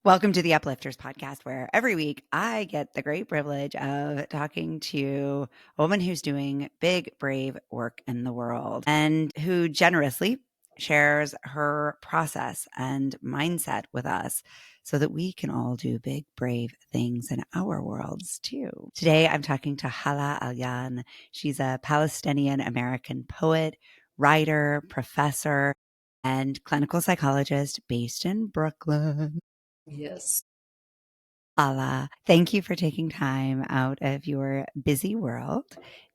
Welcome to the Uplifters podcast, where every week I get the great privilege of talking to a woman who's doing big, brave work in the world and who generously shares her process and mindset with us so that we can all do big, brave things in our worlds too. Today, I'm talking to Hala Alyan. She's a Palestinian American poet, writer, professor, and clinical psychologist based in Brooklyn. Yes. Hala, thank you for taking time out of your busy world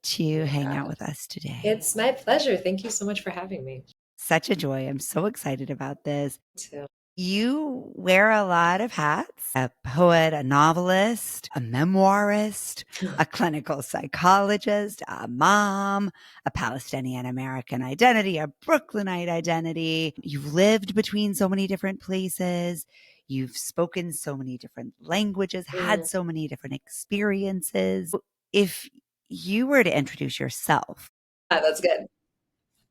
to hang out Yeah. with us today. It's my pleasure. Thank you so much for having me. Such a joy. I'm so excited about this. Too. You wear a lot of hats: a poet, a novelist, a memoirist, a clinical psychologist, a mom, a Palestinian American identity, a Brooklynite identity. You've lived between so many different places. You've spoken so many different languages, had Mm. so many different experiences. If you were to introduce yourself, That's good.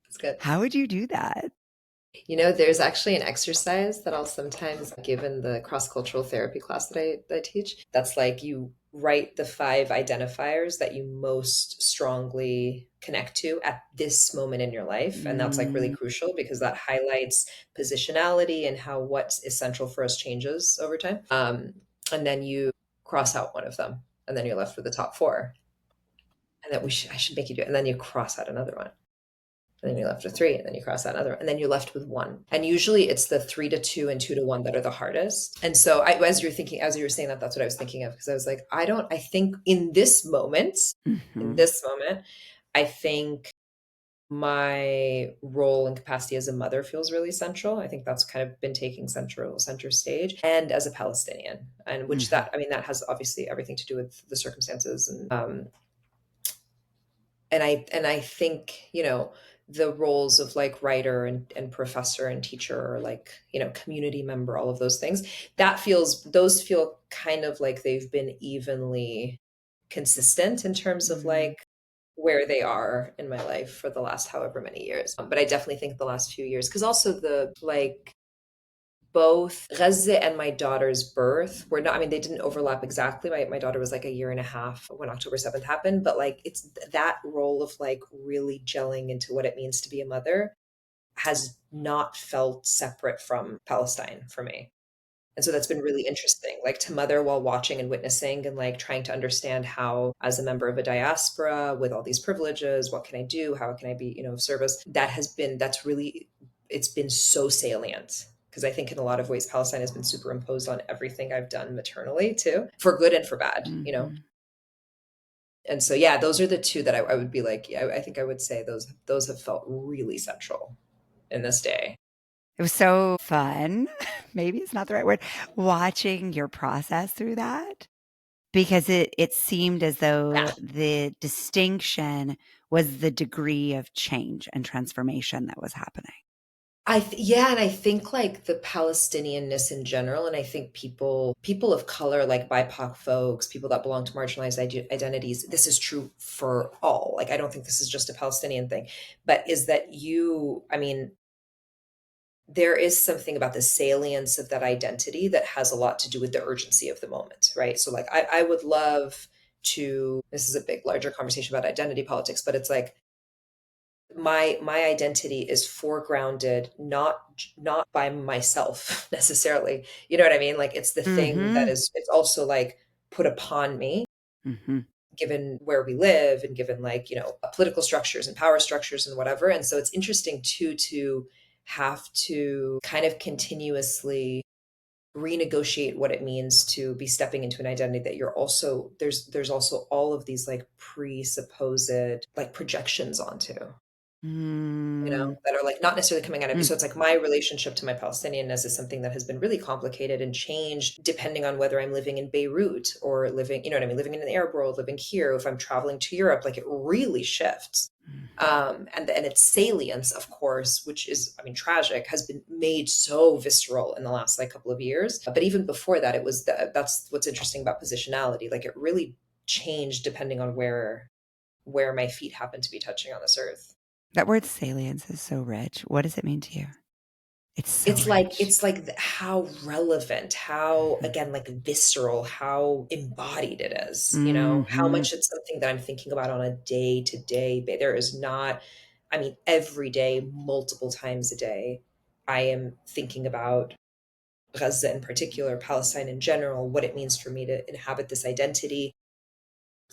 That's good. how would you do that? There's actually an exercise that I'll sometimes give in the cross-cultural therapy class that I teach. That's like you write the 5 identifiers that you most strongly connect to at this moment in your life. And that's like really Mm, crucial because that highlights positionality and how what's essential for us changes over time. And then you cross out one of them, and then you're left with the top 4. And then I should make you do it. And then you cross out another one. And then you're left with 3, and then you cross out another one, and then you're left with 1. And usually it's the 3 to 2 and 2 to 1 that are the hardest. And so as you were saying that, that's what I was thinking of, because I was like, I think in mhm, this moment, I think my role and capacity as a mother feels really central. I think that's kind of been taking center stage, and as a Palestinian, and which mhm. that has obviously everything to do with the circumstances and I think, the roles of like writer and professor and teacher, or like, community member, all of those things, those feel kind of like they've been evenly consistent in terms of Mm. like where they are in my life for the last however many years. But I definitely think the last few years, because also the like both Gaza and my daughter's birth were not, I mean, they didn't overlap exactly. My daughter was like a year and a half when October 7th happened, but like it's that role of like really gelling into what it means to be a mother has not felt separate from Palestine for me. And so that's been really interesting, like to mother while watching and witnessing and like trying to understand how, as a member of a diaspora with all these privileges, what can I do? How can I be, of service? It's been so salient. Because I think in a lot of ways, Palestine has been superimposed on everything I've done maternally too, for good and for bad. Mhm. And so, yeah, those are the two that I would be like, yeah, I think I would say those have felt really central in this day. It was so fun. Maybe it's not the right word. Watching your process through that, because it seemed as Yeah. though the distinction was the degree of change and transformation that was happening. Yeah, and I think like the Palestinianness in general, and I think people of color, like BIPOC folks, people that belong to marginalized identities, this is true for all. Like I don't think this is just a Palestinian thing, but is that I mean, there is something about the salience of that identity that has a lot to do with the urgency of the moment, right? So like I would love to, this is a big, larger conversation about identity politics, but it's like my identity is foregrounded not by myself necessarily. You know what I mean? Like it's the thing that Mhm. it's also like put upon me, Mhm. given where we live and given like, political structures and power structures and whatever. And so it's interesting too to have to kind of continuously renegotiate what it means to be stepping into an identity that you're also there's also all of these like presupposed like projections onto, Mm. that are like not necessarily coming out of you. Mm. So it's like my relationship to my Palestinianness is something that has been really complicated and changed depending on whether I'm living in Beirut or living, you know what I mean, living in the Arab world, living here, if I'm traveling to Europe, like it really shifts. Mhm. And its salience, of course, which is, I mean, tragic, has been made so visceral in the last like couple of years. But even before that, that's what's interesting about positionality. Like it really changed depending on where my feet happen to be touching on this earth. That word salience is so rich. What does it mean to you? It's so rich. it's like how relevant, how again like visceral, how embodied it is, you know, how Mm-hmm. much it's something that I'm thinking about on a day to day. There is not, I mean, every day, multiple times a day, I am thinking about Gaza in particular, Palestine in general, what it means for me to inhabit this identity.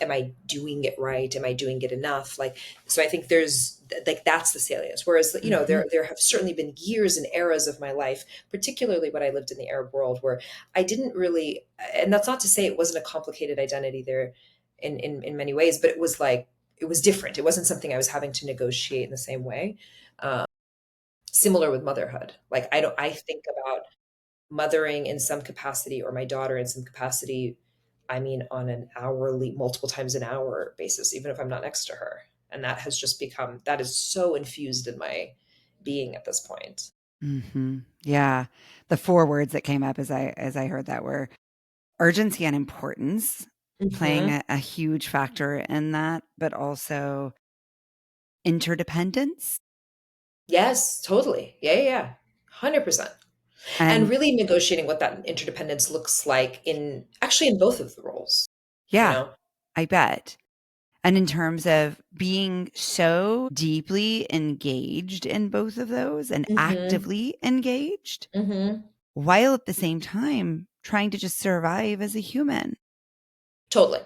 Am I doing it right? Am I doing it enough? Like, so I think there's like that's the salience. Whereas, you know, Mm-hmm. there have certainly been years and eras of my life, particularly when I lived in the Arab world, where I didn't really, and that's not to say it wasn't a complicated identity there in many ways, but it was like it was different. It wasn't something I was having to negotiate in the same way. Um, Similar with motherhood. Like I think about mothering in some capacity or my daughter in some capacity, I mean, on an hourly, multiple times an hour basis, even if I'm not next to her. And that has just become, that is so infused in my being at this point. Mm-hmm. Yeah. The four words that came up as I heard that were urgency and importance playing Hmm. a huge factor in that, but also interdependence. Yes, totally. Yeah, yeah, yeah. 100%. And And really negotiating what that interdependence looks like in actually in both of the roles, you yeah, know? I bet. And in terms of being so deeply engaged in both of those and Hmm. actively engaged, Hmm. while at the same time trying to just survive as a human. Totally.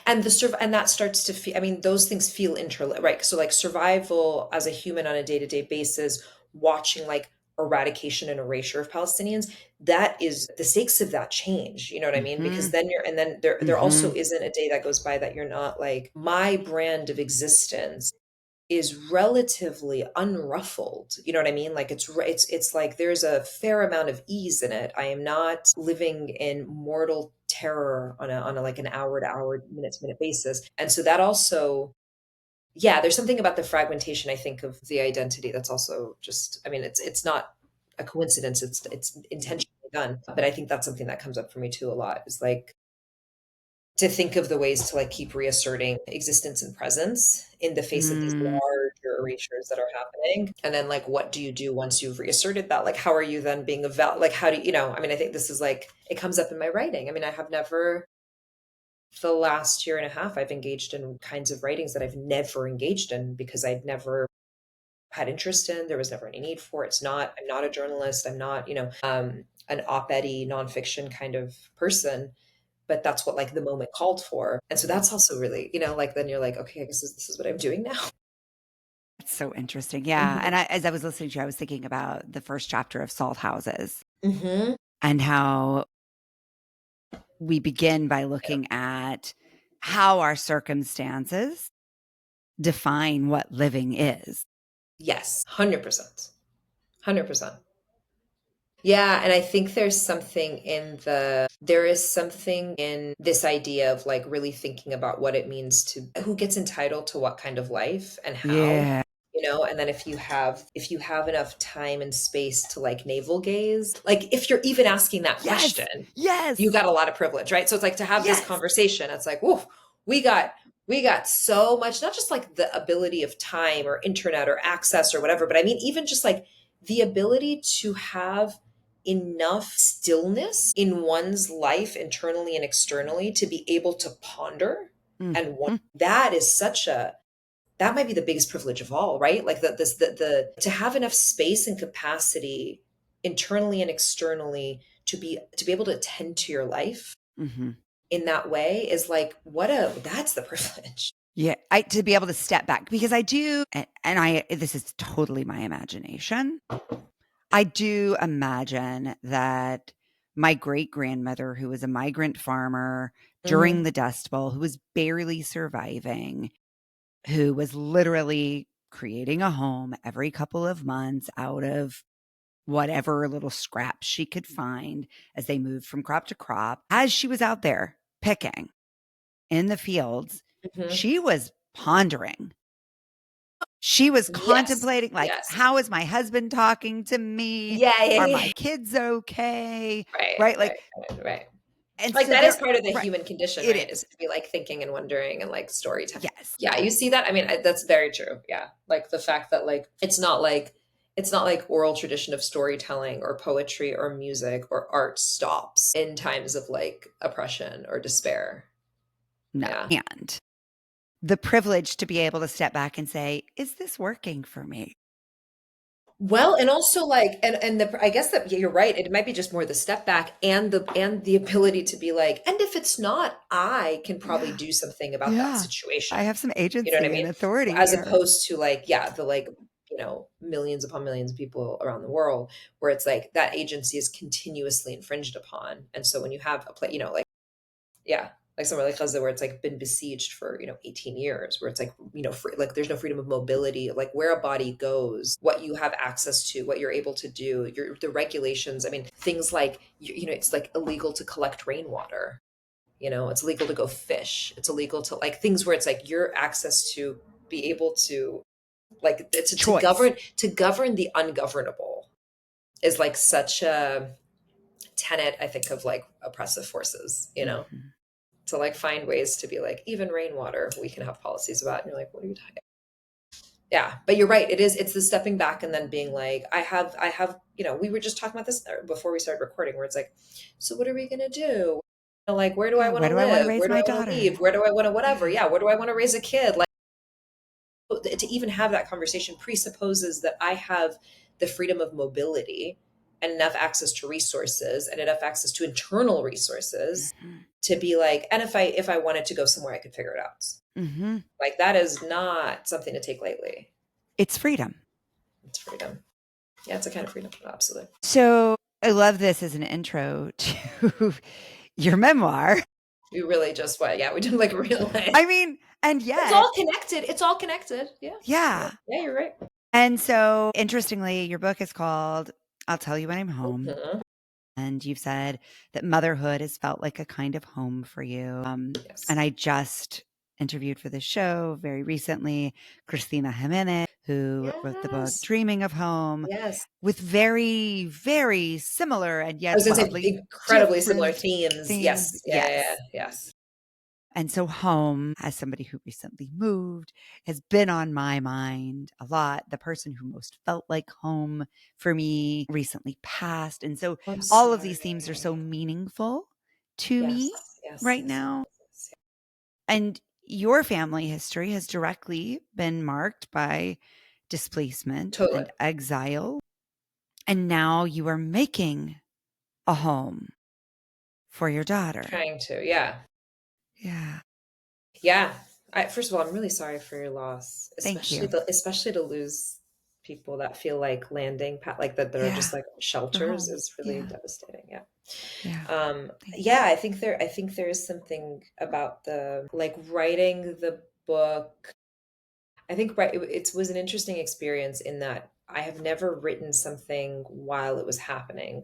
And and that starts to feel, I mean, those things feel interlinked, right? So like survival as a human on a day-to-day basis, watching like eradication and erasure of Palestinians, that is the stakes of that change, you know what I mean? Because Mhm. then and then there also Mhm. isn't a day that goes by that you're not like my brand of existence is relatively unruffled. You know what I mean? Like it's like there's a fair amount of ease in it. I am not living in mortal terror on a like an hour to hour, minute to minute basis. And so that also, yeah, there's something about the fragmentation, I think, of the identity that's also just, I mean, it's not a coincidence. It's intentionally done. But I think that's something that comes up for me too a lot is like to think of the ways to like keep reasserting existence and presence in the face of these Mm. larger erasures that are happening. And then like what do you do once you've reasserted that? Like how are you then being like how do you, you know, I mean, I think this is like it comes up in my writing. I mean, I have never the last year and a half I've engaged in kinds of writings that I've never engaged in because I'd never had interest in. There was never any need for it. I'm not a journalist. I'm not, you know, an op-ed-y nonfiction kind of person, but that's what like the moment called for. And so that's also really, you know, like then you're like, okay, I guess this is what I'm doing now. That's so interesting. Yeah. Hmm. And as I was listening to you, I was thinking about the first chapter of Salt Houses Hmm. and how we begin by looking at how our circumstances define what living is. Yes, 100%. 100%. Yeah, and I think there is something in this idea of like really thinking about what it means to who gets entitled to what kind of life and how, Yeah. you know, and then if you have enough time and space to like navel gaze, like if you're even asking that Yes. question, you Yes. got a lot of privilege, right? So it's like to have this Yes. conversation, it's like, whoa, we got we got so much, not just like the ability of time or internet or access or whatever, but I mean even just like the ability to have enough stillness in one's life internally and externally to be able to ponder and Mhm. that is such a that might be the biggest privilege of all, right? Like the to have enough space and capacity internally and externally to be able to attend to your life Mhm. in that way is like what a that's the privilege. Yeah, I to be able to step back because I do and I this is totally my imagination. I do imagine that my great-grandmother who was a migrant farmer during Hmm. the Dust Bowl, who was barely surviving, who was literally creating a home every couple of months out of whatever little scraps she could find as they moved from crop to crop. As she was out there picking in the fields, Hmm. she was pondering. She was Yes. contemplating, like, Yes. how is my husband talking to me? Yeah, yeah, Are yeah. my kids okay? Right, Right? Like, right, right, right. and Like so that is there, part of the right. human condition, It right? Is is. to be like thinking and wondering and like storytelling. Yes. Yeah, you see that? I mean, that's very true. Yeah. Like the fact that like it's not like It's not like oral tradition of storytelling or poetry or music or art stops in times of like oppression or despair. No. Yeah. And the privilege to be able to step back and say, is this working for me? Well, and also like, and the I guess that, yeah, you're right. It might be just more the step back and the ability to be like, and if it's not, I can probably Yeah. do something about that Yeah. situation. I have some You know what I agency and mean? authority As here. opposed to like, yeah, the like, millions upon millions of people around the world where it's like that agency is continuously infringed upon. And so when you have a play, like, yeah, like somewhere like Gaza where it's like been besieged for 18 years, where it's like free, like there's no freedom of mobility, like where a body goes, what you have access to, what you're able to do, the regulations. I mean, things like it's like illegal to collect rainwater. It's illegal to go fish. It's illegal to like things where it's like your access to be able to like Choice. to govern the ungovernable is like such a tenet, I think, of like oppressive forces. Mhm. To like find ways to be like even rainwater we can have policies about, and you're like, what are you talking about? Yeah, but you're right, it's the stepping back and then being like, I have we were just talking about this before we started recording, where it's like, so what are we going to do? Like, where do I Yeah. want Where to do I want to live, raise where do my I want to daughter? leave, where do I want to whatever, Yeah. yeah, where do I want to raise a kid? Like, to even have that conversation presupposes that I have the freedom of mobility and enough access to resources and enough access to internal resources Hmm. to be like, and if I wanted to go somewhere, I could figure it out. Hmm. Like that is not something to take lightly. It's freedom. It's freedom. Yeah, it's a kind of freedom. Absolutely. So I love this as an intro to your memoir. We really just went, yeah, we didn't like realize. I mean, and It's yet, all connected. It's all connected. Yeah. Yeah. yeah. Yeah, you're right. And so interestingly, your book is called I'll Tell You When I'm Home. Mhm. And you've said that motherhood has felt like a kind of home for you. And Yes. I just interviewed for this show very recently Christina Jimenez, who wrote the book Yes. Dreaming of Home, Yes. with very, very similar and I yet was going to say wildly incredibly similar different themes. themes. Yes. Yeah, yeah, yeah. Yes. Yes. And so, home, as somebody who recently moved, has been on my mind a lot. The person who most felt like home for me recently passed. And so, I'm all of these themes are so sorry. meaningful to Yes. me Yes. right Yes. now. Yes. And your family history has directly been marked by displacement Totally. and exile. And now you are making a home for your daughter. Trying to. Yeah. Yeah. Yeah. First of all, I'm really sorry for your loss, Thank especially you. especially to lose people that feel like landing like that are just Yeah. like For shelters home. is really Yeah. devastating. Yeah. Yeah. Thank you. Yeah, I think there is something about the like writing the book. I think it was an interesting experience in that I have never written something while it was happening.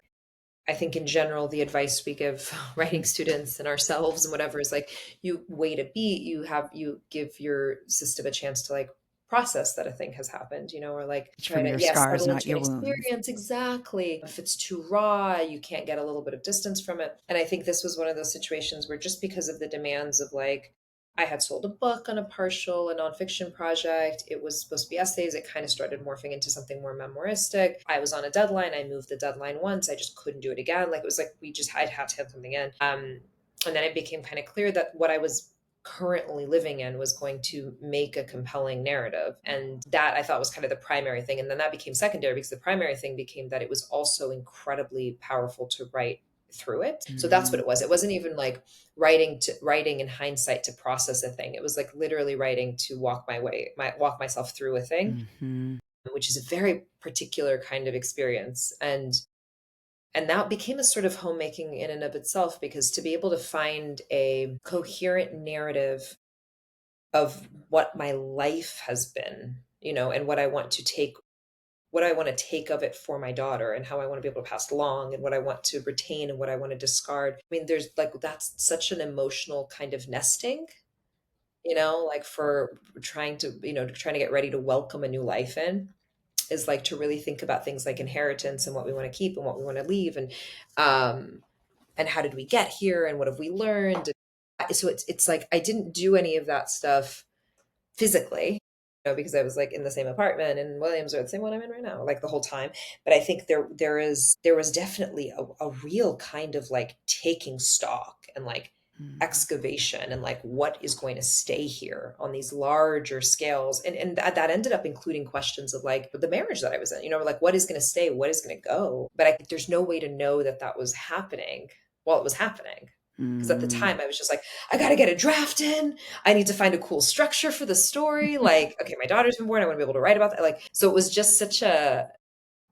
I think in general, the advice we give writing students and ourselves and whatever is like, you wait a beat, you give your system a chance to like process that a thing has happened, or like Teach try from to, your yeah, scars, settle not into an your wounds. experience. Exactly. If it's too raw, you can't get a little bit of distance from it. And I think this was one of those situations where just because of the demands of like, I had sold a book on a nonfiction project. It was supposed to be essays. It kind of started morphing into something more memoiristic. I was on a deadline. I moved the deadline once. I just couldn't do it again. Like it was like I'd had to have something in. And then it became kind of clear that what I was currently living in was going to make a compelling narrative. And that I thought was kind of the primary thing. And then that became secondary because the primary thing became that it was also incredibly powerful to write through it. So that's what Mm-hmm. it was. It wasn't even like writing in hindsight to process a thing. It was like literally writing to walk myself through a thing, Mm-hmm. which is a very particular kind of experience. And that became a sort of homemaking in and of itself, because to be able to find a coherent narrative of what my life has been, and what I want to take of it for my daughter and how I want to be able to pass along and what I want to retain and what I want to discard. I mean, there's like, that's such an emotional kind of nesting, like for trying to get ready to welcome a new life in, is like to really think about things like inheritance and what we want to keep and what we want to leave. And how did we get here and what have we learned? So it's like I didn't do any of that stuff physically. because I was like in the same apartment in Williams or the same one I'm in right now, like the whole time. But I think there was definitely a real kind of like taking stock and like Mm. excavation and like what is going to stay here on these larger scales. And that ended up including questions of like the marriage that I was in, like what is going to stay, what is going to go. But there's no way to know that that was happening while it was happening. Because at the Mm. time I was just like, I got to get a draft in. I need to find a cool structure for the story. Like, okay, my daughter's been born. I want to be able to write about that. Like, so it was just such a,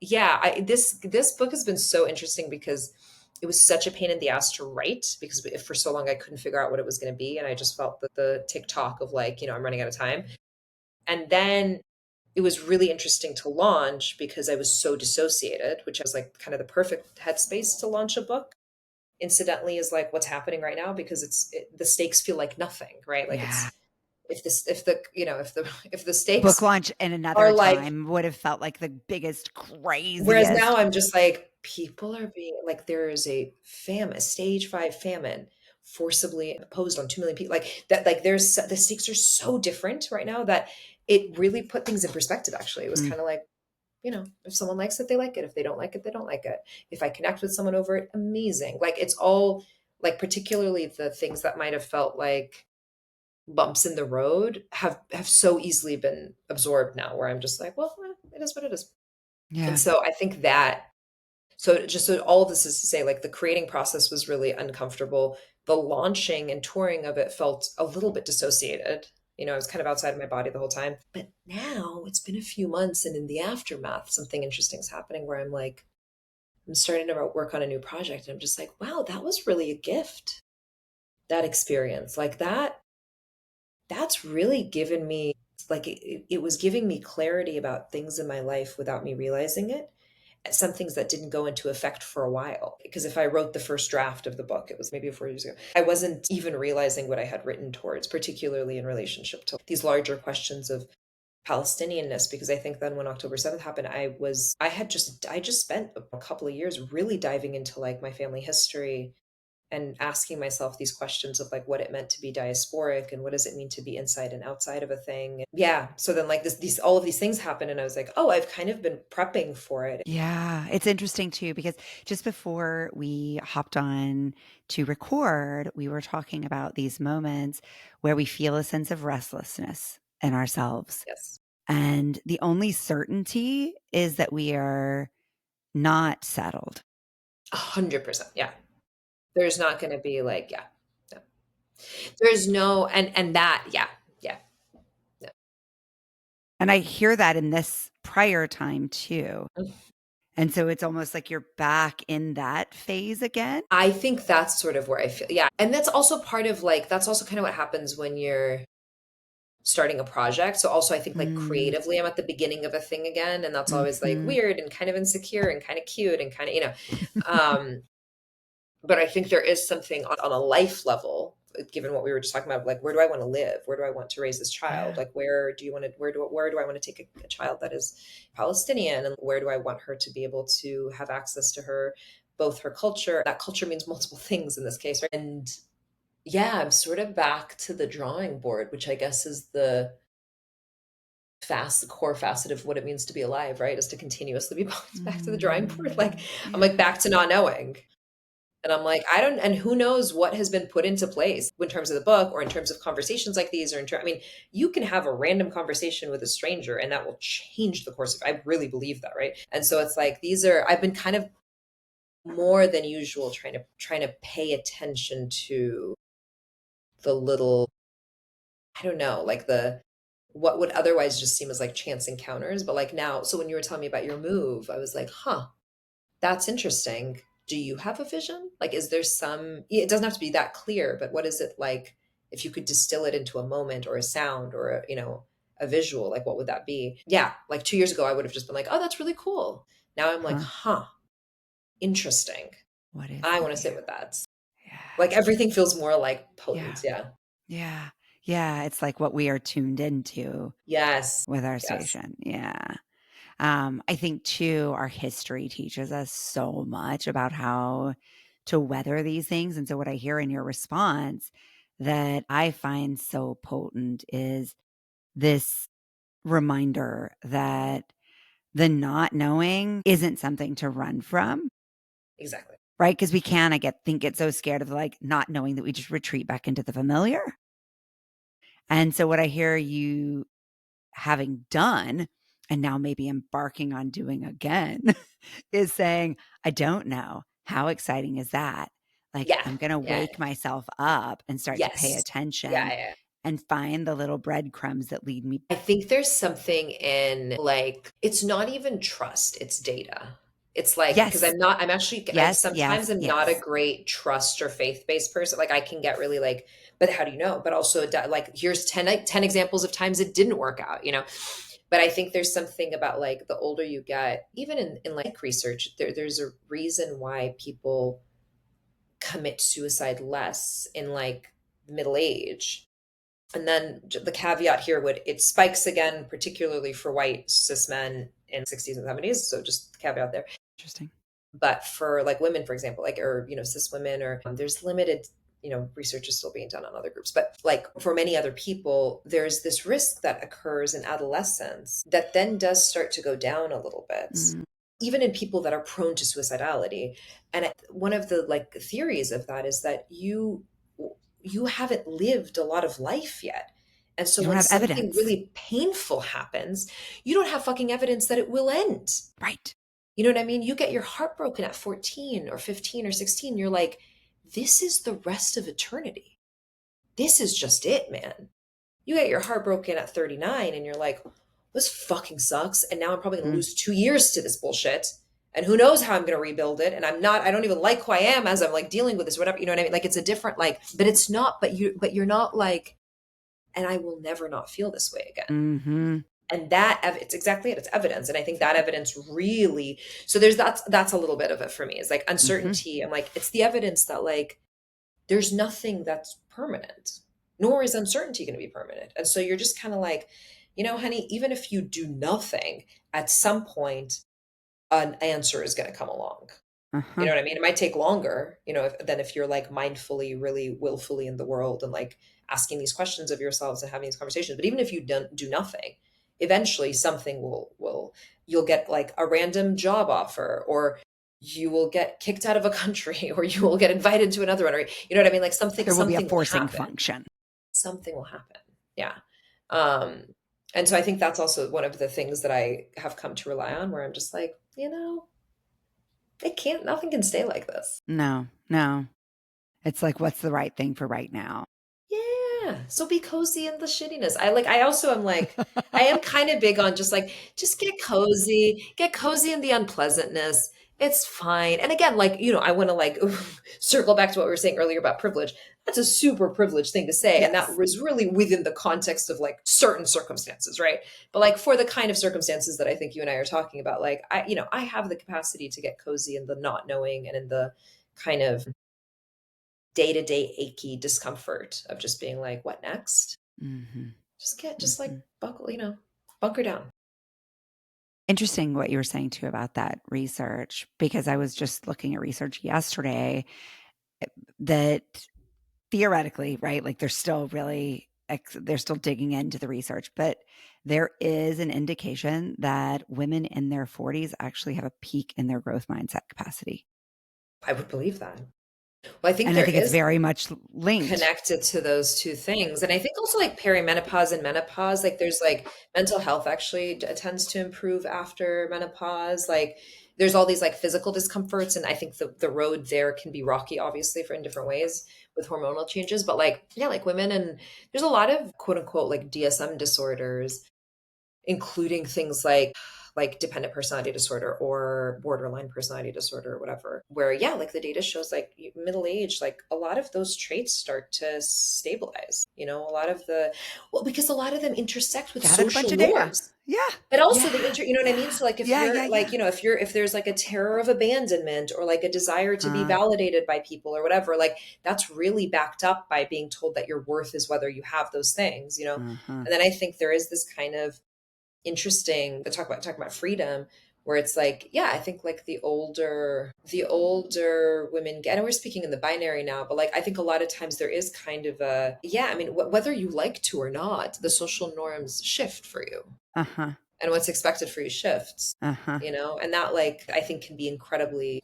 yeah, this book has been so interesting because it was such a pain in the ass to write because for so long I couldn't figure out what it was going to be. And I just felt that the TikTok of like, I'm running out of time. And then it was really interesting to launch because I was so dissociated, which was like kind of the perfect headspace to launch a book incidentally is like what's happening right now because the stakes feel like nothing, right? Like Yeah. it's if the if the Book stakes launch in another are like, time would have felt like the biggest, whereas now craziest. I'm just like people are being like there is a famine, stage 5 famine forcibly imposed on 2 million people, like that, like the stakes are so different right now that it really put things in perspective. Actually, it was Hmm. kind of like, if someone likes it, they like it. If they don't like it, they don't like it. If I connect with someone over it, amazing. Like it's all like particularly the things that might have felt like bumps in the road have so easily been absorbed now where I'm just like, well, it is what it is. And Yeah. so I think that so all of this is to say like the creating process was really uncomfortable. The launching and touring of it felt a little bit dissociated. I was kind of outside of my body the whole time. But now it's been a few months and in the aftermath, something interesting is happening where I'm like, I'm starting to work on a new project and I'm just like, wow, that was really a gift. That experience. Like that's really given me like it was giving me clarity about things in my life without me realizing it. Some things that didn't go into effect for a while. Because if I wrote the first draft of the book, it was maybe 4 years ago, I wasn't even realizing what I had written towards, particularly in relationship to these larger questions of Palestinianness. Because I think then when October 7th happened, I just spent a couple of years really diving into like my family history and asking myself these questions of like what it meant to be diasporic and what does it mean to be inside and outside of a thing. Yeah. So then like these all of these things happen and I was like, oh, I've kind of been prepping for it. Yeah, it's interesting too because just before we hopped on to record, we were talking about these moments where we feel a sense of restlessness in ourselves. Yes. And the only certainty is that we are not settled. 100%. Yeah. There's not going to be like, yeah. No. There's no, and that, yeah. Yeah. No. And I hear that in this prior time too. And so it's almost like you're back in that phase again. I think that's sort of where I feel, yeah. And that's also part of like, that's also kind of what happens when you're starting a project. So also I think like Mm, creatively I'm at the beginning of a thing again. And that's always like mhm. weird and kind of insecure and kind of cute and kind of, um, but I think there is something on a life level, given what we were just talking about, like where do I want to live? Where do I want to raise this child? Yeah. Like where do I want to take a child that is Palestinian? And where do I want her to be able to have access to both her culture? That culture means multiple things in this case, right? And yeah, I'm sort of back to the drawing board, which I guess is the core facet of what it means to be alive, right? Is to continuously be back to the drawing board. Like I'm like Yeah. back to not knowing. And I'm like, I don't, and who knows what has been put into place in terms of the book or in terms of conversations like these, or I mean, you can have a random conversation with a stranger and that will change the course of, I really believe that, right? And so it's like, I've been kind of more than usual trying to pay attention to the little, I don't know, like what would otherwise just seem as like chance encounters. But like now, so when you were telling me about your move, I was like, huh, that's interesting. Do you have a vision? Like, is there it doesn't have to be that clear, but what is it like if you could distill it into a moment or a sound or a visual, like what would that be? Yeah. Like 2 years ago, I would have just been like, oh, that's really cool. Now I'm like, Huh. huh, interesting. What is I it want to sit here? with that. Yeah. Like everything feels more like Yeah. potent. Yeah. Yeah. Yeah. It's like what we are tuned into Yes. with our Yes. station. Yeah. I think too, our history teaches us so much about how to weather these things. And so, what I hear in your response that I find so potent is this reminder that the not knowing isn't something to run from, Exactly. right? Because we can, think get so scared of like not knowing that we just retreat back into the familiar. And so what I hear you having done and now maybe embarking on doing again is saying, I don't know. How exciting is that? Like, Yeah. I'm going to Yeah. wake myself up and start to pay Yes. Yeah. attention Yeah. and find the little breadcrumbs that lead me. I think there's something in like, it's not even trust, it's data. It's like, because Yes, I'm actually like, yes, sometimes yes, I'm not a yes. great trust or faith-based person. Like, I can get really like, but how do you know? But also, like, here's 10, like, 10 examples of times it didn't work out, you know? But I think there's something about like the older you get, even in like research, there's a reason why people commit suicide less in like middle age. And then the caveat here would it spikes again, particularly for white cis men in 60s and 70s. So just the caveat there. Interesting. But for like women, for example, like or cis women, or there's limited research is still being done on other groups. But like for many other people, there's this risk that occurs in adolescence that then does start to go down a little bit, Mm. even in people that are prone to suicidality. And one of the like theories of that is that you haven't lived a lot of life yet. And so You don't when have something evidence. really painful happens, you don't have fucking evidence that it will end. Right. You know what I mean? You get your heart broken at 14 or 15 or 16. You're like, this is the rest of eternity. This is just it, man. You get your heart broken at 39 and you're like, this fucking sucks. And now I'm probably going to Mm. lose 2 years to this bullshit. And who knows how I'm going to rebuild it. And I don't even like who I am as I'm like dealing with this, whatever. You know what I mean? Like it's a different, like, but it's not, but you're not like, and I will never not feel this way again. Mm-hmm. And that it's exactly it. It's evidence. And I think that evidence really, so that's a little bit of it for me. It's like Mm-hmm. uncertainty. I'm like, it's the evidence that like, there's nothing that's permanent, nor is uncertainty going to be permanent. And so you're just kind of like, honey, even if you do nothing, at some point, an answer is going to come along. You Uh-huh. know what I mean? It might take longer, than if you're like mindfully, really willfully in the world and like asking these questions of yourselves and having these conversations. But even if you don't do nothing, eventually something you'll get like a random job offer, or you will get kicked out of a country, or you will get invited to another one, or you know what I mean? Like something, There will be a something will forcing happen. function. Something will happen. Yeah. Um, and so I think that's also one of the things that I have come to rely on, where I'm just like, nothing can stay like this. No, no. It's like, what's the right thing for right now? Yeah. So be cozy in the shittiness. I also am like, I am kind of big on just get cozy in the unpleasantness. It's fine. And again, like, I want to like circle back to what we were saying earlier about privilege. That's a super privileged thing to say. And that Yes. was really within the context of like certain circumstances, right? But like for the kind of circumstances that I think you and I are talking about, like I have the capacity to get cozy in the not knowing and in the kind of day-to-day achy discomfort of just being like, what next? Mm-hmm. Just Mm-hmm. like buckle, bunker down. Interesting what you were saying too about that research, because I was just looking at research yesterday that theoretically, right? Like they're still digging into the research, but there is an indication that women in their 40s actually have a peak in their growth mindset capacity. I would believe that. Well, I think And I there think it's is very much linked. connected to those two things. And I think also like perimenopause and menopause, like there's like mental health actually tends to improve after menopause. Like there's all these like physical discomforts. And I think the road there can be rocky, obviously, for in different ways with hormonal changes. But like, yeah, like women, and there's a lot of quote unquote like DSM disorders, including things like dependent personality disorder or borderline personality disorder or whatever, where yeah, like the data shows like middle age, like a lot of those traits start to stabilize, a lot of because a lot of them intersect with Gathered a bunch social of data. norms. Yeah. But also Yeah. you know what I mean? Yeah. So like if Yeah. you're Yeah. like, Yeah. if there's like a terror of abandonment or like a desire to be Uh, validated by people or whatever, like that's really backed up by being told that your worth is whether you have those things. uh-huh. And then I think there is this kind of interesting to talk about freedom, where it's like, yeah, I think like the older women get, and we're speaking in the binary now, but like I think a lot of times there is kind of a, yeah, I mean, whether you like to or not, the social norms shift for you, Uh-huh. and what's expected for you shifts, Uh-huh. and that like I think can be incredibly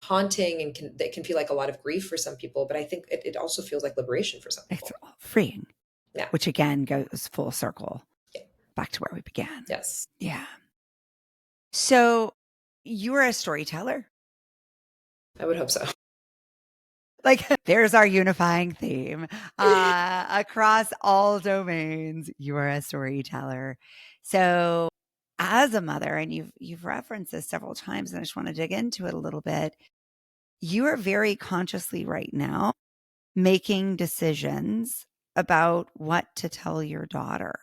haunting, and it can feel like a lot of grief for some people, but I think it also feels like liberation for some It's people. freeing, Yeah. which again goes full circle Yeah. back to where we began. Yes. Yeah. So you are a storyteller. I would hope so. Like there's our unifying theme across all domains. You are a storyteller. So as a mother, and you've referenced this several times, and I just want to dig into it a little bit. You are very consciously right now making decisions about what to tell your daughter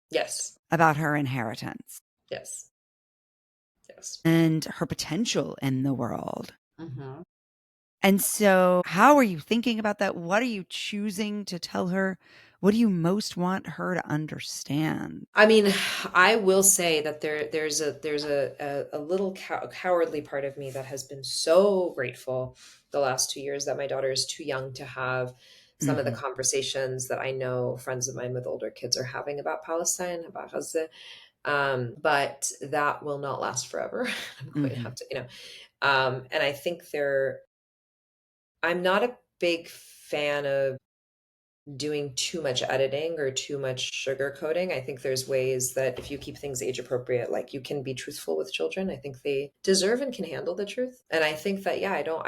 Yes. about her inheritance Yes. Yes. and her potential in the world. Hmm. And so, how are you thinking about that? What are you choosing to tell her? What do you most want her to understand? I mean, I will say that there's a little cowardly part of me that has been so grateful the last 2 years that my daughter is too young to have some of the Hmm. conversations that I know friends of mine with older kids are having about Palestine, about Gaza. But that will not last forever. I'm going to Hmm. have to, and I think I'm not a big fan of doing too much editing or too much sugarcoating. I think there's ways that if you keep things age appropriate, like you can be truthful with children. I think they deserve and can handle the truth. And I think that, yeah, I don't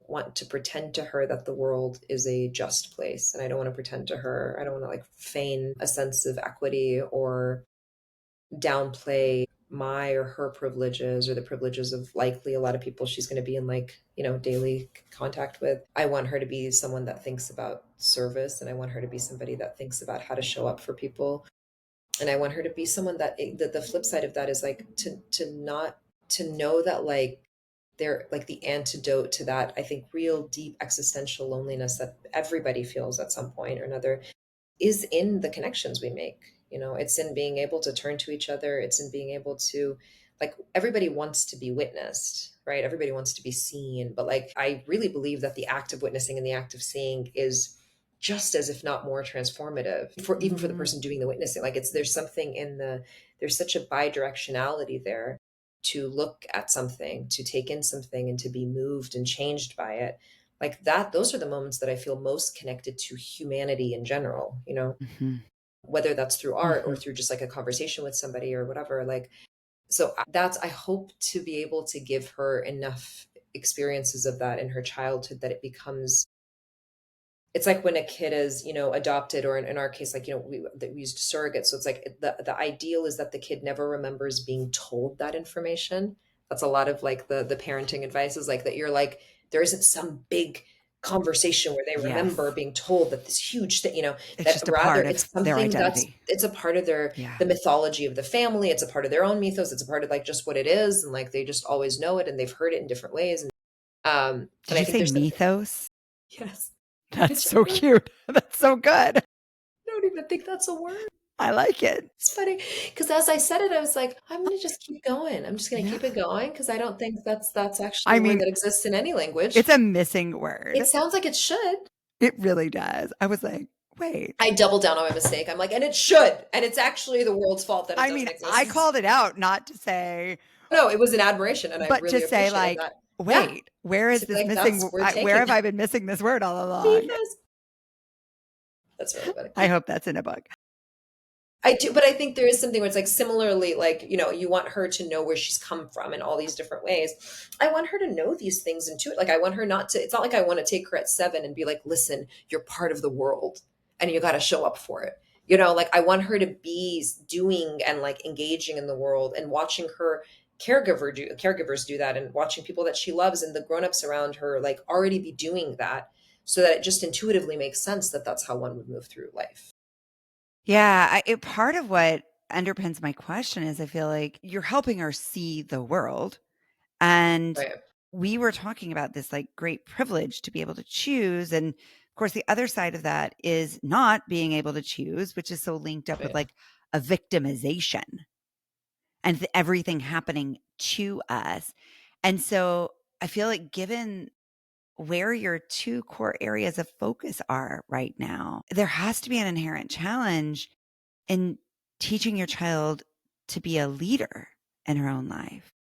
want to pretend to her that the world is a just place. And I don't want to pretend to her, I don't want to like feign a sense of equity or downplay my or her privileges or the privileges of likely a lot of people she's going to be in like daily contact with. I want her to be someone that thinks about service, and I want her to be somebody that thinks about how to show up for people, and I want her to be someone that the flip side of that is like to not to know that like they're like the antidote to that, I think, real deep existential loneliness that everybody feels at some point or another is in the connections we make. It's in being able to turn to each other. It's in being able to, like, everybody wants to be witnessed, right? Everybody wants to be seen. But, like, I really believe that the act of witnessing and the act of seeing is just as, if not more, transformative for even for the Mm-hmm. person doing the witnessing. Like, there's something there's such a bidirectionality there to look at something, to take in something, and to be moved and changed by it, like that. Those are the moments that I feel most connected to humanity in general, whether that's through art or Hmm. through just like a conversation with somebody or whatever. Like, so that's, I hope to be able to give her enough experiences of that in her childhood that it becomes, it's like when a kid is, adopted, or in our case, like, we used surrogates. So it's like the ideal is that the kid never remembers being told that information. That's a lot of like the parenting advice, is like that you're like, there isn't some big conversation where they remember Yes. being told that this huge thing, It's that just a rather part it's of their something that's, identity. it's a part of Yeah. the mythology of the family. It's a part of their own mythos. It's a part of like just what it is. And like, they just always know it and they've heard it in different ways. And Did I you think say there's something, mythos? yes, That's it's so true. cute. That's so good. I don't even think that's a word. I like it. It's funny because as I said it, I was like, I'm gonna just keep going. I'm just gonna Yeah. keep it going because I don't think that's actually I a word mean, that exists in any language. it's a missing It word. sounds like it should. It really does. I was like, wait. I double down on my mistake. I'm like, and it should. And it's actually the world's fault that it I mean, doesn't I exist. called it out not to say, No, it was an admiration, and I but to really say appreciated like, that. Yeah. wait, where is To be this like, that's, missing? we're Where taking have I been missing this word all along? Beavers. That's really funny. I hope that's in a book. I do, but I think there is something where it's like similarly, like, you want her to know where she's come from in all these different ways. I want her to know these things and to it. Like, I want her not to, it's not like I want to take her at 7 and be like, listen, you're part of the world and you got to show up for it. Like, I want her to be doing and like engaging in the world and watching her caregivers do that, and watching people that she loves and the grownups around her like already be doing that, so that it just intuitively makes sense that that's how one would move through life. Yeah. Part of what underpins my question is I feel like you're helping her see the world. And Right. we were talking about this like great privilege to be able to choose. And of course, the other side of that is not being able to choose, which is so linked up with Right. like a victimization. and everything happening to us. And so I feel like given where your two core areas of focus are right now, there has to be an inherent challenge in teaching your child to be a leader in her own life.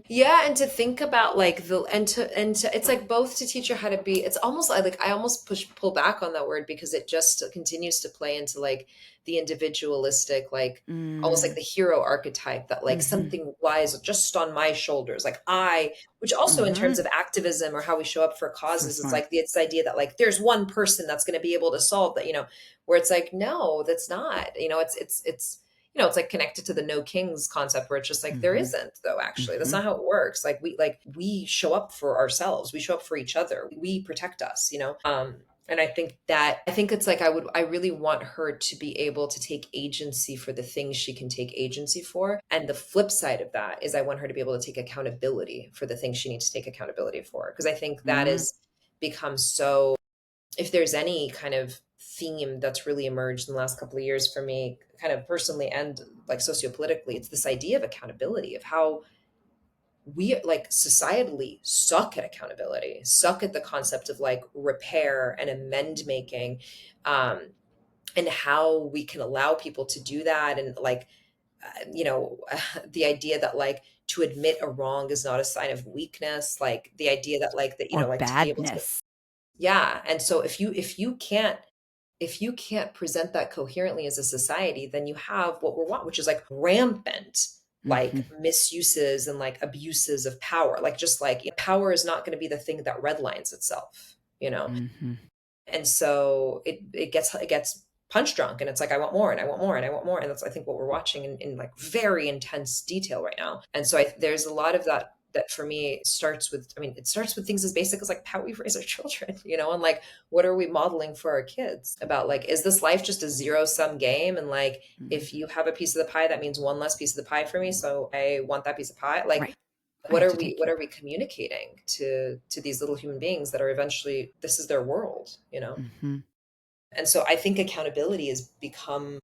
Yeah, and to think about like and to it's like both to teach her how to be. It's almost like I almost pull back on that word because it just continues to play into like the individualistic, like almost like Mm, the hero archetype that like mhm, something lies just on my shoulders, like I, which also in terms mhm. of activism or how we show up for So causes, it's smart. like it's the idea that like there's one person that's going to be able to solve that, where it's like no, that's not, it's it's like connected to the no kings concept where it's just like there Mhm, isn't though, actually that's mhm. not how it works. We show up for ourselves, we show up for each other, we protect us, and I think it's like I really want her to be able to take agency for the things she can take agency for, and the flip side of that is I want her to be able to take accountability for the things she needs to take accountability for, because I think that Mm. is become so, if there's any kind of theme that's really emerged in the last couple of years for me, kind of personally and like sociopolitically, it's this idea of accountability, of how we like societally suck at accountability, suck at the concept of like repair and amend making, um, and how we can allow people to do that. And like, the idea that like to admit a wrong is not a sign of weakness, like the idea that Or like to be able to, badness. yeah. And so if you can't present that coherently as a society, then you have what we're want, which is like rampant like Mhm, misuses and like abuses of power. Like just like power is not going to be the thing that redlines itself, you know? mhm. And so it gets punch drunk, and it's like I want more and I want more and I want more, and that's I think what we're watching in like very intense detail right now. And so there's a lot of that for me starts with, I mean, it starts with things as basic as like how we raise our children, and like what are we modeling for our kids about, like, is this life just a zero sum game, and like Mm. if you have a piece of the pie, that means one less piece of the pie for me, so I want that piece of pie. Like Right. I have to what take you. are we communicating to these little human beings that are eventually, this is their world? Mhm. And so I think accountability has become,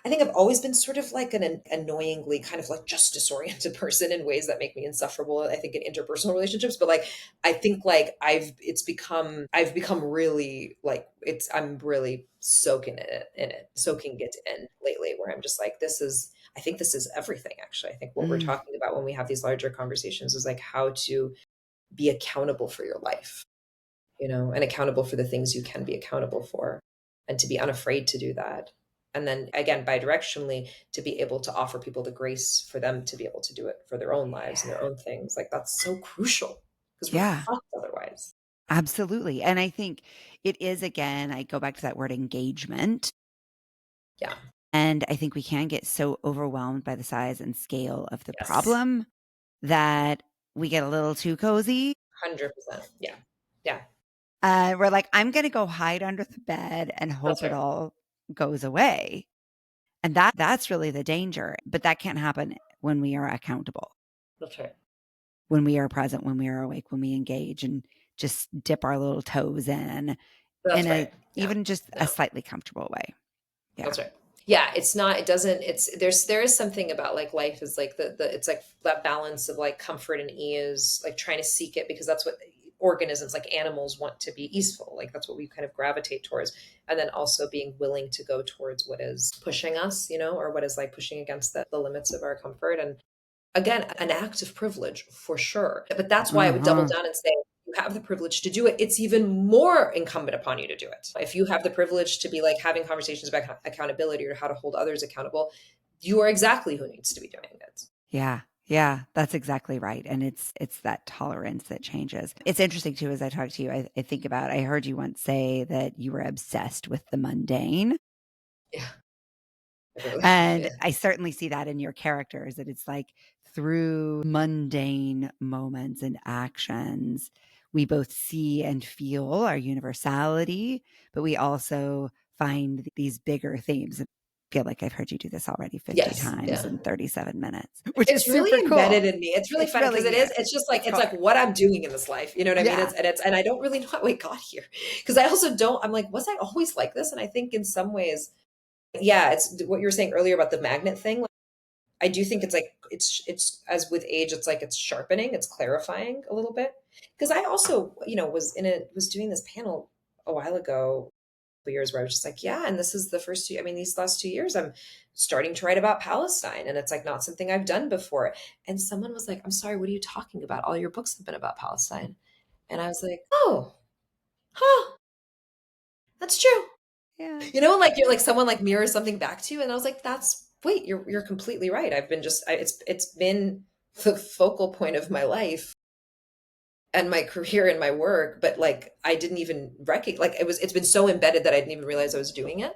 I think I've always been sort of like an annoyingly kind of like just disoriented person in ways that make me insufferable, I think, in interpersonal relationships. But like, I think like I've become really like, I'm really soaking it in lately, where I'm just like, I think this is everything, actually. I think what we're Mm. talking about when we have these larger conversations is like how to be accountable for your life, and accountable for the things you can be accountable for, and to be unafraid to do that. And then again, bidirectionally, to be able to offer people the grace for them to be able to do it for their own lives and their Yeah. own things. Like that's so crucial because we're Yeah, fucked otherwise. absolutely. And I think it is, again, I go back to that word engagement. Yeah. And I think we can get so overwhelmed by the size and scale of the Yes. problem that we get a little too cozy. 100%. Yeah. Yeah. We're like, I'm going to go hide under the bed and That's hope it right. all goes away. And that's really the danger. But that can't happen when we are accountable, That's right. when we are present, when we are awake, when we engage and just dip our little toes in That's a right. Yeah. even just a Yeah. slightly comfortable way. Yeah. That's right. Yeah, it's not, it doesn't, there is something about like life is like it's like that balance of like comfort and ease, like trying to seek it because that's what organisms like animals want, to be easeful. Like that's what we kind of gravitate towards. And then also being willing to go towards what is pushing us, or what is like pushing against the limits of our comfort. And again, an act of privilege for sure. But that's why I would double Uh-huh. down and say, you have the privilege to do it. It's even more incumbent upon you to do it. If you have the privilege to be like having conversations about accountability or how to hold others accountable, you are exactly who needs to be doing it. Yeah. Yeah, that's exactly right. And it's that tolerance that changes. It's interesting too, as I talk to you, I think about, I heard you once say that you were obsessed with the mundane. Yeah, really. And Yeah. I certainly see that in your characters, that it's like through mundane moments and actions, we both see and feel our universality, but we also find these bigger themes. I feel like I've heard you do this already 50 Yes. times Yeah. in 37 minutes, which is It's really super embedded cool. in me. It's really It's funny because really you. it's just like It's it's like core. what I'm doing in this life. You know what I mean? Yeah. And I don't really know how we got here. Because I also don't, I'm like, was I always like this? And I think in some ways, yeah, it's what you were saying earlier about the magnet thing. I do think it's like it's as with age, it's like it's sharpening, it's clarifying a little bit. Because I also, was doing this panel a while ago, years where I was just like, yeah, and this is the first two, I mean, these last 2 years, I'm starting to write about Palestine, and it's like not something I've done before. And someone was like, I'm sorry, what are you talking about? All your books have been about Palestine. And I was like, oh, huh, that's true. Yeah. Like you're like someone like mirrors something back to you, and I was like, that's wait, you're completely right. I've been it's been the focal point of my life and my career and my work, but like I didn't even recognize, like it's been so embedded that I didn't even realize I was doing it.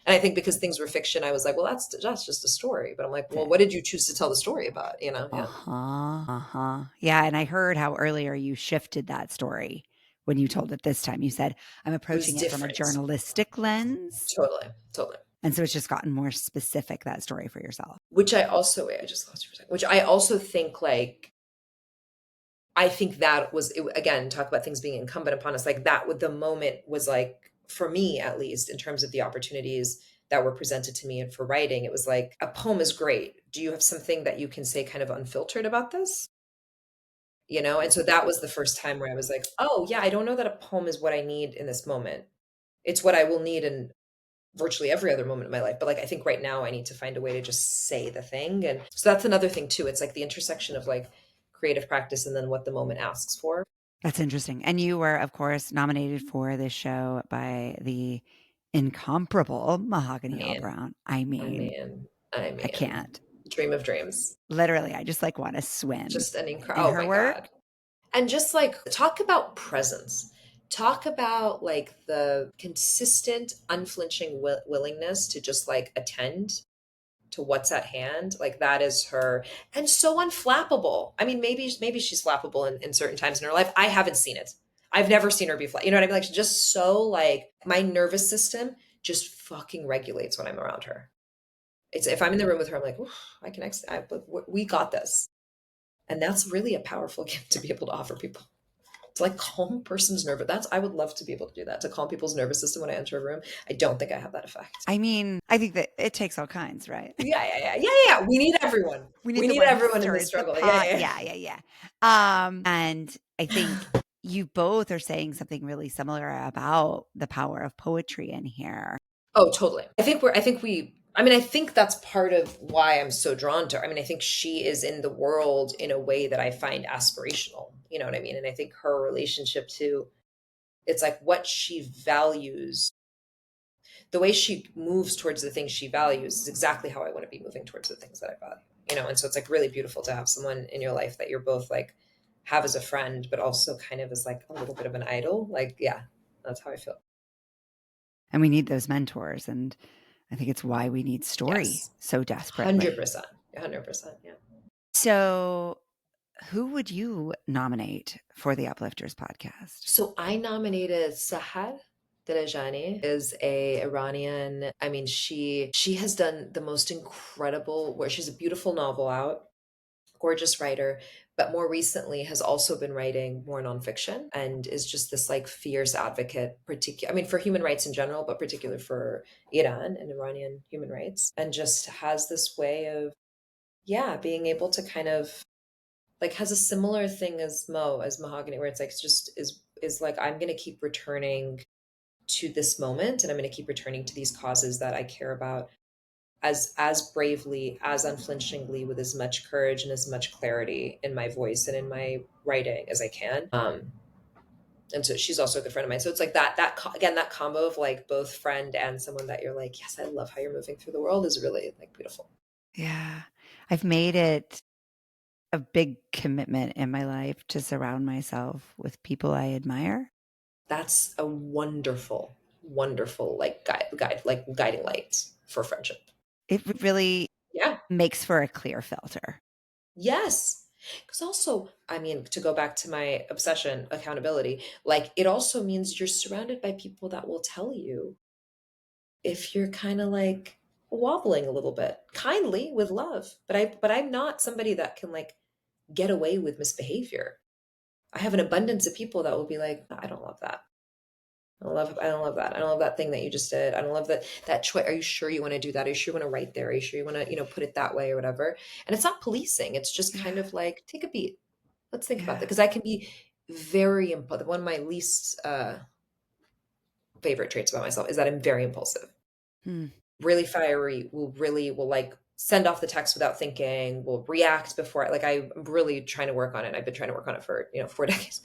And I think because things were fiction, I was like, well, that's just a story. But I'm like, well, what did you choose to tell the story about? Yeah. Uh-huh. Uh-huh. Yeah, and I heard how earlier you shifted that story when you told it this time. You said, I'm It was approaching it from a different. journalistic lens. Totally, totally. And so it's just gotten more specific, that story for yourself. Which I also, wait, I just lost you for a second. Which I also think like, I think that was, again, talk about things being incumbent upon us. Like that, with the moment was like, for me at least, in terms of the opportunities that were presented to me and for writing, it was like a poem is great. Do you have something that you can say kind of unfiltered about this? And so that was the first time where I was like, oh yeah, I don't know that a poem is what I need in this moment. It's what I will need in virtually every other moment of my life. But like I think right now I need to find a way to just say the thing. And so that's another thing too. It's like the intersection of like creative practice and then what the moment asks for. That's interesting. And you were, of course, nominated for this show by the incomparable I Mahogany mean, Brown. I I mean, mean, I I mean, can't. dream of dreams. Literally, I just like want to swim Just an in incredible, oh her my work. God. And just like talk about presence. Talk about like the consistent, unflinching willingness to just like attend to what's at hand. Like that is her, and so unflappable. I mean, maybe she's flappable in certain times in her life. I haven't seen it. I've never seen her be flat. You know what I mean? Like just so like my nervous system just fucking regulates when I'm around her. It's if I'm in the room with her, I'm like, "Oof, I can. We got this," and that's really a powerful gift to be able to offer people. To like calm a person's nervous. That's I would love to be able to do that, to calm people's nervous system when I enter a room. I don't think I have that effect. I mean, I think that it takes all kinds, right? Yeah. We need everyone. We need We the need one who everyone in this stirs the struggle. pot. Yeah. Yeah. And I think you both are saying something really similar about the power of poetry in here. Oh, totally. I think that's part of why I'm so drawn to her. I mean, I think she is in the world in a way that I find aspirational. You know what I mean? And I think her relationship to it's like what she values, the way she moves towards the things she values is exactly how I want to be moving towards the things that I value. And so it's like really beautiful to have someone in your life that you're both like have as a friend, but also kind of as like a little bit of an idol. Like, yeah, that's how I feel. And we need those mentors. And I think it's why we need story Yes. so desperately. 100%. 100%. Yeah. So, who would you nominate for the Uplifters podcast? So I nominated Sahar Darajani is a Iranian. I mean, she has done the most incredible work. She's a beautiful novel out, gorgeous writer, but more recently has also been writing more nonfiction and is just this like fierce advocate, particular. I mean, for human rights in general, but particular for Iran and Iranian human rights, and just has this way of, yeah, being able to kind of like has a similar thing as as Mahogany, where it's like it's just is like I'm going to keep returning to this moment, and I'm going to keep returning to these causes that I care about as bravely, as unflinchingly, with as much courage and as much clarity in my voice and in my writing as I can. And so she's also a good friend of mine. So it's like again, that combo of like both friend and someone that you're like, yes, I love how you're moving through the world is really like beautiful. Yeah. I've made it a big commitment in my life to surround myself with people I admire. That's a wonderful, wonderful like like guiding light for friendship. It really Yeah. makes for a clear filter. Yes. Because also, I mean, to go back to my obsession, accountability, like it also means you're surrounded by people that will tell you if you're kind of like wobbling a little bit, kindly with love. But I'm not somebody that can like get away with misbehavior. I have an abundance of people that will be like, I don't love that. I don't love that. I don't love that thing that you just did. I don't love that choice. Are you sure you want to do that? Are you sure you want to write there? Are you sure you want to, put it that way or whatever? And it's not policing. It's just kind Yeah. of like, take a beat. Let's think about that. Yeah. Because I can be very impulsive. One of my least favorite traits about myself is that I'm very impulsive. Hmm. Really fiery, will like send off the text without thinking, will react before like I'm really trying to work on it. I've been trying to work on it for, 4 decades.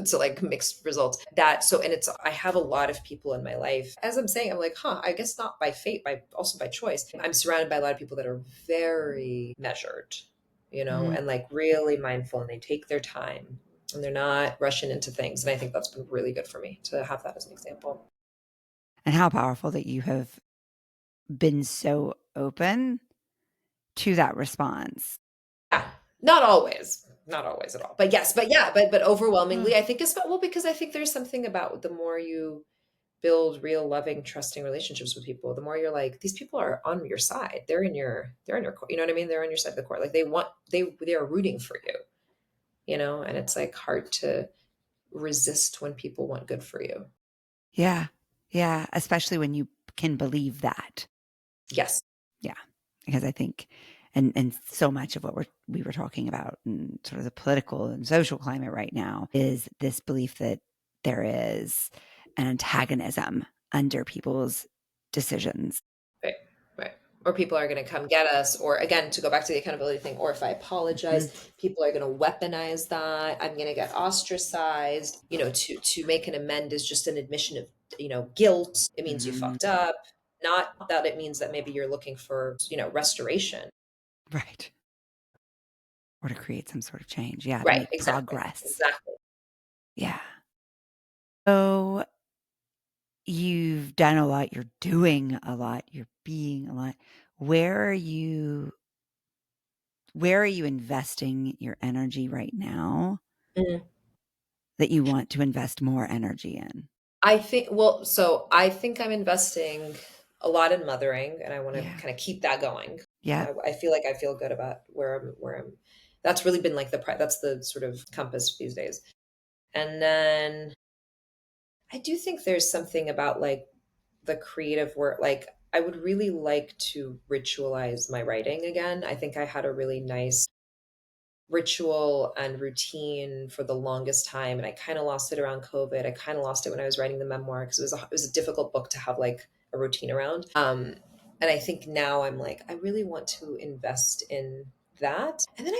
So like mixed results. That so and it's I have a lot of people in my life. As I'm saying, I'm like, I guess not by fate, by also by choice. I'm surrounded by a lot of people that are very measured, Hmm. and like really mindful and they take their time and they're not rushing into things. And I think that's been really good for me to have that as an example. And how powerful that you have been so open to that response. Yeah, not always at all. But yes, but yeah, but Mm. overwhelmingly, I think it's about well because I think there's something about the more you build real, loving, trusting relationships with people, the more you're like, these people are on your side. They're in your, you know what I mean? They're on your side of the court. Like they are rooting for you, and it's like hard to resist when people want good for you. Yeah. Yeah. Especially when you can believe that. Yes. Yeah. Because I think, and so much of what we were talking about in sort of the political and social climate right now is this belief that there is an antagonism under people's decisions. Right. Right. Or people are going to come get us, or again, to go back to the accountability thing, or if I Mhm. apologize, people are going to weaponize that. I'm going to get ostracized. To make an amend is just an admission of, guilt. It means you Mhm. fucked up. Not that it means that maybe you're looking for, restoration. Right. Or to create some sort of change. Yeah. To Right. make Exactly. progress. Exactly. Yeah. So you've done a lot. You're doing a lot. You're being a lot. Where are you where are you investing your energy right now Mhm. that you want to invest more energy in? I think I'm investing a lot in mothering and I want to Yeah. kind of keep that going. Yeah. I feel like I feel good about where I'm that's really been like that's the sort of compass these days. And then I do think there's something about like the creative work. Like I would really like to ritualize my writing again. I think I had a really nice ritual and routine for the longest time and I kind of lost it around COVID. I kind of lost it when I was writing the memoir because it was a difficult book to have like a routine around. And I think now I'm like I really want to invest in that. And then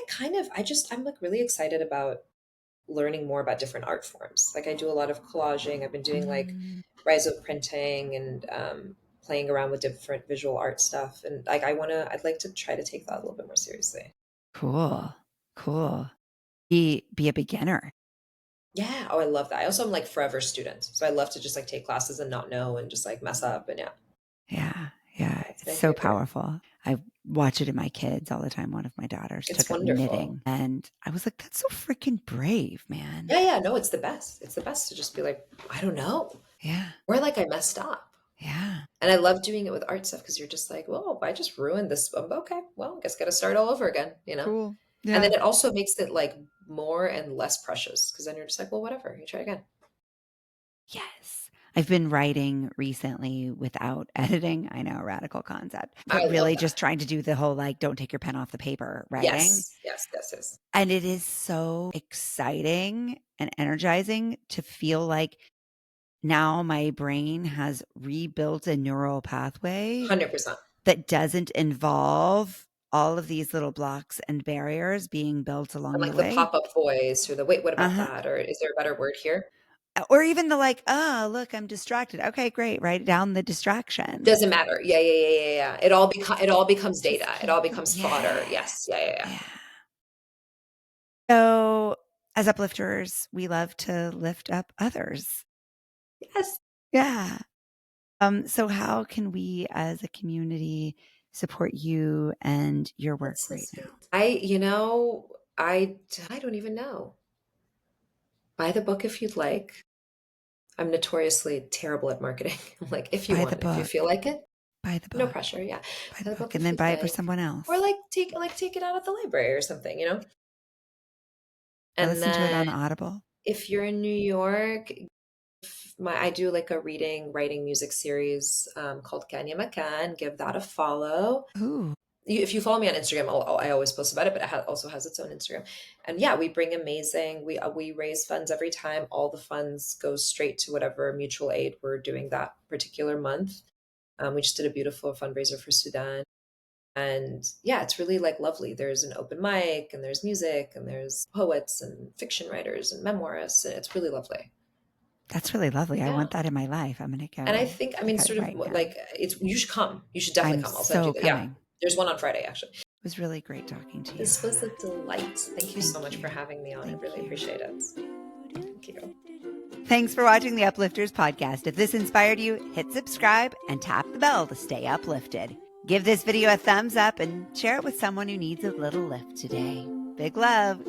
I'm like really excited about learning more about different art forms. Like I do a lot of collaging. I've been doing like Mm, rhizo printing and playing around with different visual art stuff and like I'd like to try to take that a little bit more seriously. cool. Cool. Be a beginner. Yeah. Oh, I love that. I also am like forever student. So I love to just like take classes and not know and just like mess up. And yeah, Yeah. Yeah. it's It's my so favorite. powerful. I watch it in my kids all the time. One of my daughters It's took up wonderful. knitting and I was like, that's so freaking brave, man. Yeah. Yeah. No, it's the best. It's the best to just be like, I don't know. Yeah. Or like I messed up. Yeah. And I love doing it with art stuff because you're just like, well, if I just ruined this, okay, well, I guess got to start all over again. Cool. And Yeah. then it also makes it like more and less precious because then you're just like, well, whatever, you try again. Yes. I've been writing recently without editing. I know, radical concept, I but love really that. just trying to do the whole like, don't take your pen off the paper writing. Yes. Yes. Yes. Yes. And it is so exciting and energizing to feel like now my brain has rebuilt a neural pathway 100%. that doesn't involve all of these little blocks and barriers being built And along the like the way. pop-up voice or the wait, what about Uh-huh. that? Or is there a better word here? Or even the like, oh, look, I'm distracted. Okay, great. Write down the distraction. Doesn't matter. Yeah, yeah, yeah, yeah, yeah. It all becomes Just data. It keep all going. becomes fodder. Yeah. Yes. Yeah, yeah, yeah. Yeah. So, as uplifters, we love to lift up others. Yes. Yeah. So how can we as a community support you and your work That's so right sweet. now? I don't even know. Buy the book if you'd like. I'm notoriously terrible at marketing. I'm like, if you Buy the want, if you feel book. like it, Buy the no book. pressure. Yeah. Buy Buy the the book book and if then you'd buy it for like. someone Or else. like take it out at the library or something. I And listen to it then on Audible. if you're in New York, I do like a writing music series called Kenya Makan. Give that a follow. Ooh, If you follow me on Instagram, I always post about it, but also has its own Instagram. And yeah, we bring amazing. We raise funds every time. All the funds go straight to whatever mutual aid we're doing that particular month. We just did a beautiful fundraiser for Sudan. And yeah, it's really like lovely. There's an open mic and there's music and there's poets and fiction writers and memoirists. And it's really lovely. that's really lovely. I Yeah. want that in my life. I'm going to And I go think, I check mean, out sort of right now. like you should come. You should definitely I'm come. I'll send you so yeah. coming. There's one on Friday, actually. It was really great talking to you. This was a delight. Thank you so much you. for having me on. Thank I really you. appreciate it. Thank you. Thanks for watching the Uplifters podcast. If this inspired you, hit subscribe and tap the bell to stay uplifted. Give this video a thumbs up and share it with someone who needs a little lift today. Big love.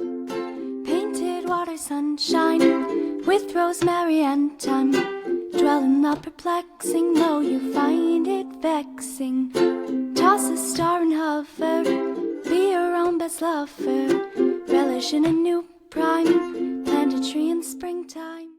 Painted water sunshine with rosemary and thyme. Dwell in the perplexing, though you find it vexing. Toss a star and hover, be your own best lover. Relish in a new prime, plant a tree in springtime.